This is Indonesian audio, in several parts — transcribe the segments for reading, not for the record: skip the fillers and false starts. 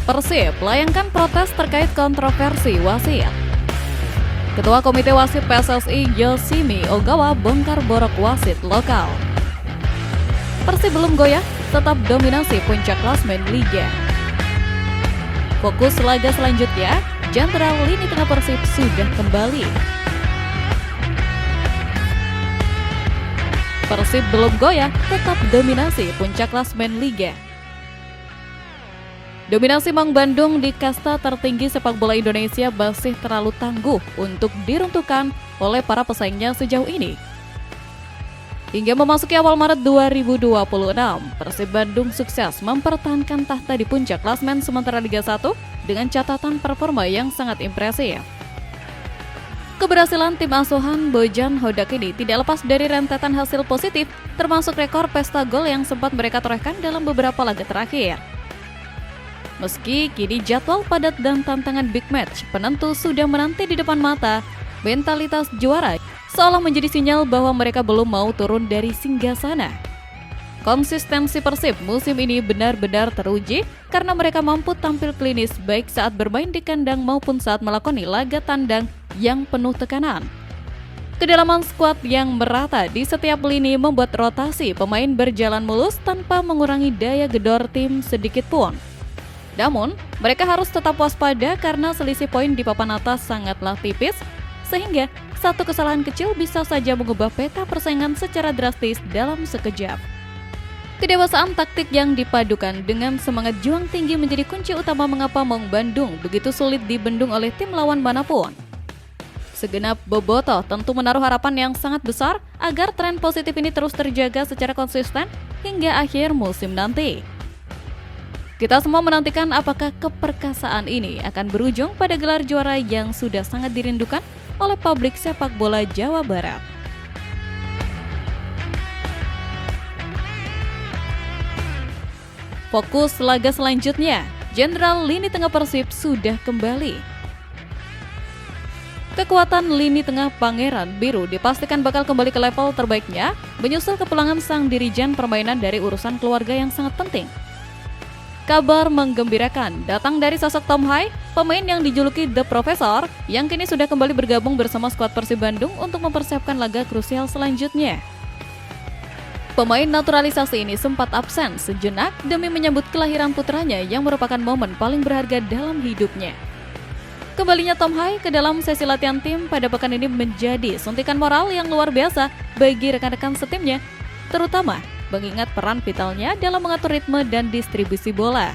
Persib layangkan protes terkait kontroversi wasit. Ketua Komite Wasit PSSI Yoshimi Ogawa bongkar borok wasit lokal. Persib belum goyah, tetap dominasi puncak klasmen Liga. Fokus laga selanjutnya, Jenderal lini tengah Persib sudah kembali. Persib belum goyah, tetap dominasi puncak klasmen Liga. Dominasi Maung Bandung di kasta tertinggi sepak bola Indonesia masih terlalu tangguh untuk diruntuhkan oleh para pesaingnya sejauh ini. Hingga memasuki awal Maret 2026, Persib Bandung sukses mempertahankan tahta di puncak klasmen sementara Liga 1 dengan catatan performa yang sangat impresif. Keberhasilan tim asuhan Bojan Hodak ini tidak lepas dari rentetan hasil positif, termasuk rekor pesta gol yang sempat mereka torehkan dalam beberapa laga terakhir. Meski kini jadwal padat dan tantangan big match penentu sudah menanti di depan mata, mentalitas juara seolah menjadi sinyal bahwa mereka belum mau turun dari singgasana. Konsistensi Persib musim ini benar-benar teruji karena mereka mampu tampil klinis baik saat bermain di kandang maupun saat melakoni laga tandang yang penuh tekanan. Kedalaman skuad yang merata di setiap lini membuat rotasi pemain berjalan mulus tanpa mengurangi daya gedor tim sedikit pun. Namun, mereka harus tetap waspada karena selisih poin di papan atas sangatlah tipis, sehingga satu kesalahan kecil bisa saja mengubah peta persaingan secara drastis dalam sekejap. Kedewasaan taktik yang dipadukan dengan semangat juang tinggi menjadi kunci utama mengapa Maung Bandung begitu sulit dibendung oleh tim lawan manapun. Segenap bobotoh tentu menaruh harapan yang sangat besar agar tren positif ini terus terjaga secara konsisten hingga akhir musim nanti. Kita semua menantikan apakah keperkasaan ini akan berujung pada gelar juara yang sudah sangat dirindukan oleh publik sepak bola Jawa Barat. Fokus laga selanjutnya, Jenderal lini tengah Persib sudah kembali. Kekuatan lini tengah Pangeran Biru dipastikan bakal kembali ke level terbaiknya, menyusul kepulangan sang dirijen permainan dari urusan keluarga yang sangat penting. Kabar menggembirakan datang dari sosok Tom Hai, pemain yang dijuluki The Professor, yang kini sudah kembali bergabung bersama skuad Persib Bandung untuk mempersiapkan laga krusial selanjutnya. Pemain naturalisasi ini sempat absen sejenak demi menyambut kelahiran putranya yang merupakan momen paling berharga dalam hidupnya. Kembalinya Tom Hai ke dalam sesi latihan tim pada pekan ini menjadi suntikan moral yang luar biasa bagi rekan-rekan setimnya, terutama mengingat peran vitalnya dalam mengatur ritme dan distribusi bola.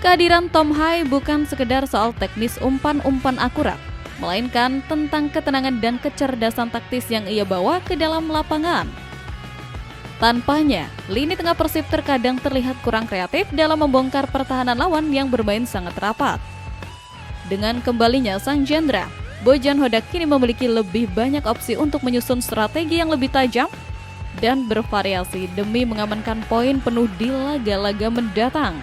Kehadiran Tom Hai bukan sekedar soal teknis umpan-umpan akurat, melainkan tentang ketenangan dan kecerdasan taktis yang ia bawa ke dalam lapangan. Tanpanya, lini tengah Persib terkadang terlihat kurang kreatif dalam membongkar pertahanan lawan yang bermain sangat rapat. Dengan kembalinya sang Jenderal, Bojan Hodak kini memiliki lebih banyak opsi untuk menyusun strategi yang lebih tajam dan bervariasi demi mengamankan poin penuh di laga-laga mendatang.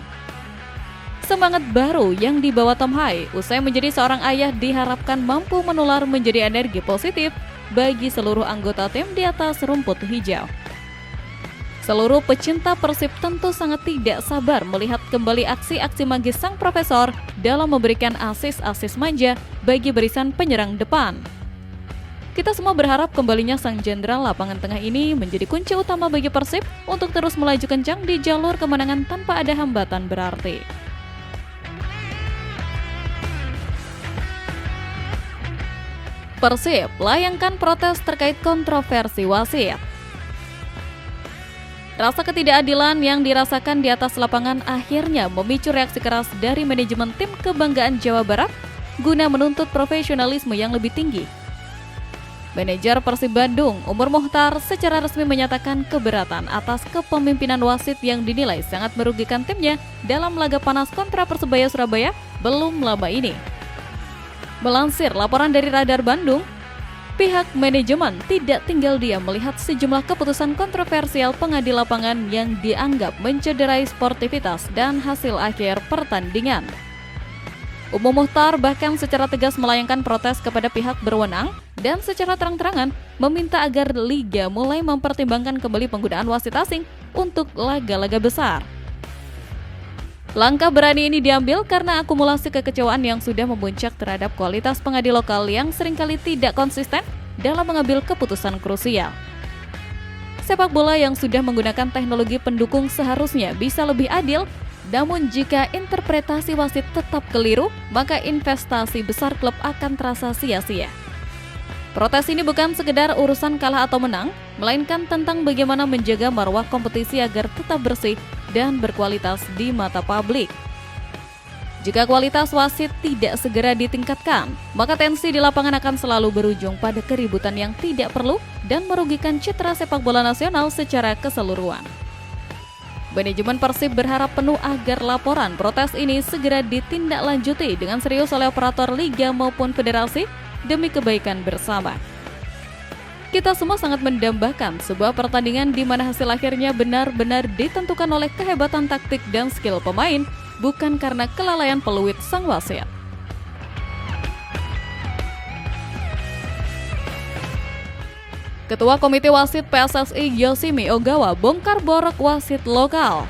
Semangat baru yang dibawa Tom Hai usai menjadi seorang ayah diharapkan mampu menular menjadi energi positif bagi seluruh anggota tim di atas rumput hijau. Seluruh pecinta Persib tentu sangat tidak sabar melihat kembali aksi-aksi magis sang profesor dalam memberikan asis-asis manja bagi barisan penyerang depan. Kita semua berharap kembalinya sang Jenderal lapangan tengah ini menjadi kunci utama bagi Persib untuk terus melaju kencang di jalur kemenangan tanpa ada hambatan berarti. Persib layangkan protes terkait kontroversi wasit. Rasa ketidakadilan yang dirasakan di atas lapangan akhirnya memicu reaksi keras dari manajemen tim kebanggaan Jawa Barat guna menuntut profesionalisme yang lebih tinggi. Manajer Persib Bandung, Umur Mokhtar, secara resmi menyatakan keberatan atas kepemimpinan wasit yang dinilai sangat merugikan timnya dalam laga panas kontra Persebaya Surabaya belum lama ini. Melansir laporan dari Radar Bandung, pihak manajemen tidak tinggal diam melihat sejumlah keputusan kontroversial pengadil lapangan yang dianggap mencederai sportivitas dan hasil akhir pertandingan. Umum Mokhtar bahkan secara tegas melayangkan protes kepada pihak berwenang dan secara terang-terangan meminta agar Liga mulai mempertimbangkan kembali penggunaan wasit asing untuk laga-laga besar. Langkah berani ini diambil karena akumulasi kekecewaan yang sudah memuncak terhadap kualitas pengadil lokal yang seringkali tidak konsisten dalam mengambil keputusan krusial. Sepak bola yang sudah menggunakan teknologi pendukung seharusnya bisa lebih adil, namun jika interpretasi wasit tetap keliru, maka investasi besar klub akan terasa sia-sia. Protes ini bukan sekedar urusan kalah atau menang, melainkan tentang bagaimana menjaga marwah kompetisi agar tetap bersih dan berkualitas di mata publik. Jika kualitas wasit tidak segera ditingkatkan, maka tensi di lapangan akan selalu berujung pada keributan yang tidak perlu dan merugikan citra sepak bola nasional secara keseluruhan. Manajemen Persib berharap penuh agar laporan protes ini segera ditindaklanjuti dengan serius oleh operator liga maupun federasi demi kebaikan bersama. Kita semua sangat mendambakan sebuah pertandingan di mana hasil akhirnya benar-benar ditentukan oleh kehebatan taktik dan skill pemain, bukan karena kelalaian peluit sang wasit. Ketua Komite Wasit PSSI Yoshimi Ogawa bongkar borok wasit lokal.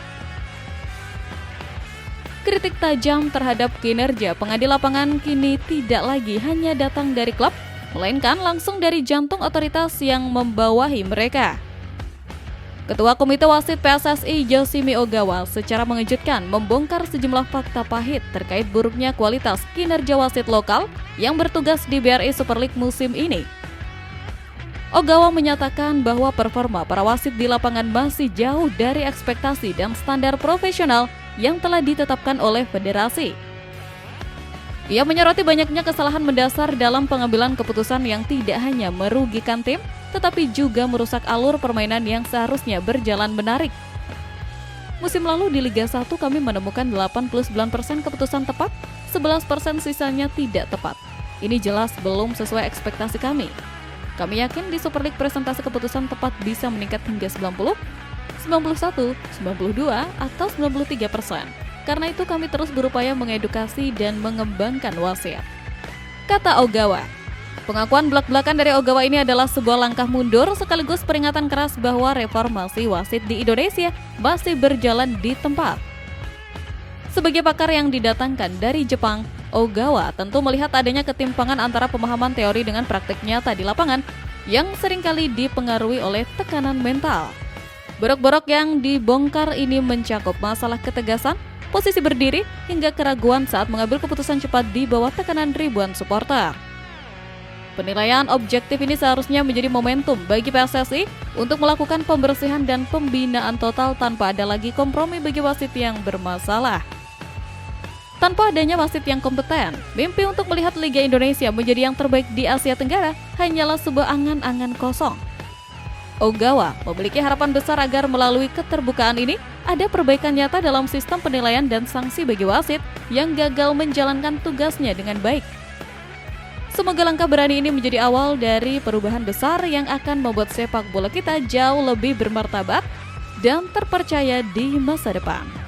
Kritik tajam terhadap kinerja pengadil lapangan kini tidak lagi hanya datang dari klub, melainkan langsung dari jantung otoritas yang membawahi mereka. Ketua Komite Wasit PSSI Yoshimi Ogawa secara mengejutkan membongkar sejumlah fakta pahit terkait buruknya kualitas kinerja wasit lokal yang bertugas di BRI Super League musim ini. Ogawa menyatakan bahwa performa para wasit di lapangan masih jauh dari ekspektasi dan standar profesional yang telah ditetapkan oleh federasi. Ia menyoroti banyaknya kesalahan mendasar dalam pengambilan keputusan yang tidak hanya merugikan tim, tetapi juga merusak alur permainan yang seharusnya berjalan menarik. Musim lalu di Liga 1 kami menemukan 89% keputusan tepat, 11% sisanya tidak tepat. Ini jelas belum sesuai ekspektasi kami. Kami yakin di Super League presentasi keputusan tepat bisa meningkat hingga 90, 91, 92, atau 93%. Karena itu kami terus berupaya mengedukasi dan mengembangkan wasit, kata Ogawa. Pengakuan belak-belakan dari Ogawa ini adalah sebuah langkah mundur sekaligus peringatan keras bahwa reformasi wasit di Indonesia masih berjalan di tempat. Sebagai pakar yang didatangkan dari Jepang, Ogawa tentu melihat adanya ketimpangan antara pemahaman teori dengan praktik nyata di lapangan yang seringkali dipengaruhi oleh tekanan mental. Borok-borok yang dibongkar ini mencakup masalah ketegasan, posisi berdiri, hingga keraguan saat mengambil keputusan cepat di bawah tekanan ribuan supporter. Penilaian objektif ini seharusnya menjadi momentum bagi PSSI untuk melakukan pembersihan dan pembinaan total tanpa ada lagi kompromi bagi wasit yang bermasalah. Tanpa adanya wasit yang kompeten, mimpi untuk melihat Liga Indonesia menjadi yang terbaik di Asia Tenggara hanyalah sebuah angan-angan kosong. Ogawa memiliki harapan besar agar melalui keterbukaan ini ada perbaikan nyata dalam sistem penilaian dan sanksi bagi wasit yang gagal menjalankan tugasnya dengan baik. Semoga langkah berani ini menjadi awal dari perubahan besar yang akan membuat sepak bola kita jauh lebih bermartabat dan terpercaya di masa depan.